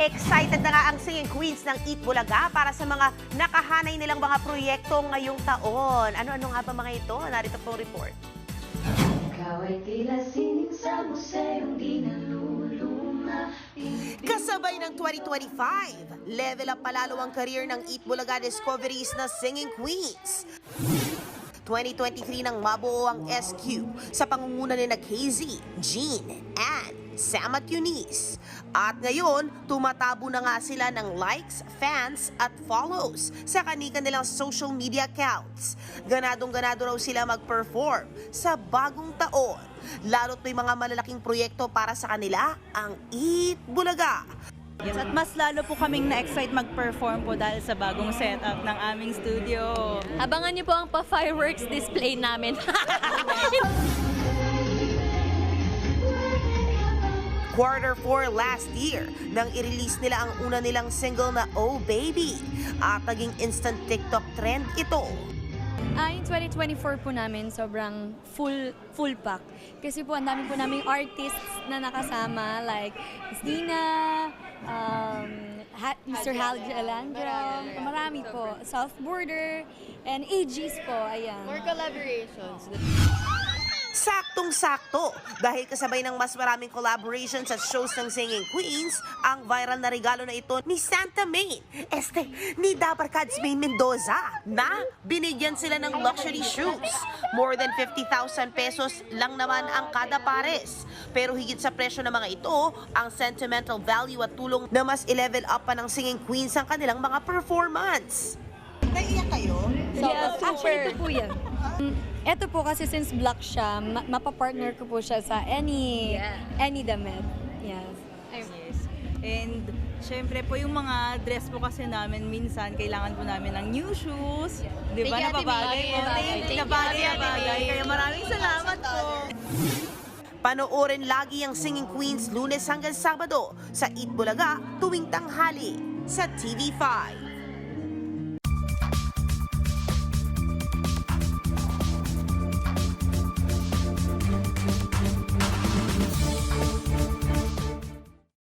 Excited na nga ang singing queens ng Eat Bulaga para sa mga nakahanay nilang mga proyekto ngayong taon. Ano-ano nga ba mga ito? Narito po report. Ikaw ay tila sining sa museong di naluluma. Kasabay ng 2025, level up palalo ang career ng Eat Bulaga Discoveries na singing queens. 2023 nang mabuo ang SQ sa pangunguna ni KZ, Jean, Ann, Sam at Eunice. At ngayon, tumatabo na nga sila ng likes, fans at follows sa kanilang social media accounts. Ganadong-ganado raw sila mag-perform sa bagong taon. Lalo't may mga malalaking proyekto para sa kanila ang Eat Bulaga. Yes, at mas lalo po kaming na-excite mag-perform po dahil sa bagong setup ng aming studio. Abangan niyo po ang pa-fireworks display namin. Q4 last year nang i-release nila ang una nilang single na Oh Baby at naging instant TikTok trend ito. Yung 2024 po namin sobrang full pack. Kasi po ang dami po naming artists na nakasama like Dina, Mr. Halj Alandro, marami po. South Border, and AGs po, ayan. More collaborations. Saktong-sakto dahil kasabay ng mas maraming collaborations at shows ng singing queens, ang viral na regalo na ito ni Santa Main, ni Dabarkads Main Mendoza, na binigyan sila ng luxury shoes. More than 50,000 pesos lang naman ang kada pares. Pero higit sa presyo ng mga ito, ang sentimental value at tulong na mas i-level up pa ng singing queens ang kanilang mga performance. Naiiyak kayo? So, actually, ito po yan. Ito po kasi since black siya, mapapartner ko po siya sa any damit. Yes. Yes. And syempre po yung mga dress po kasi namin minsan kailangan po namin ng new shoes. Di ba? Napabagay po. Napabagay. Kaya maraming salamat po. Panoorin lagi ang singing queens Lunes hanggang Sabado sa Eat Bulaga tuwing tanghali sa TV5.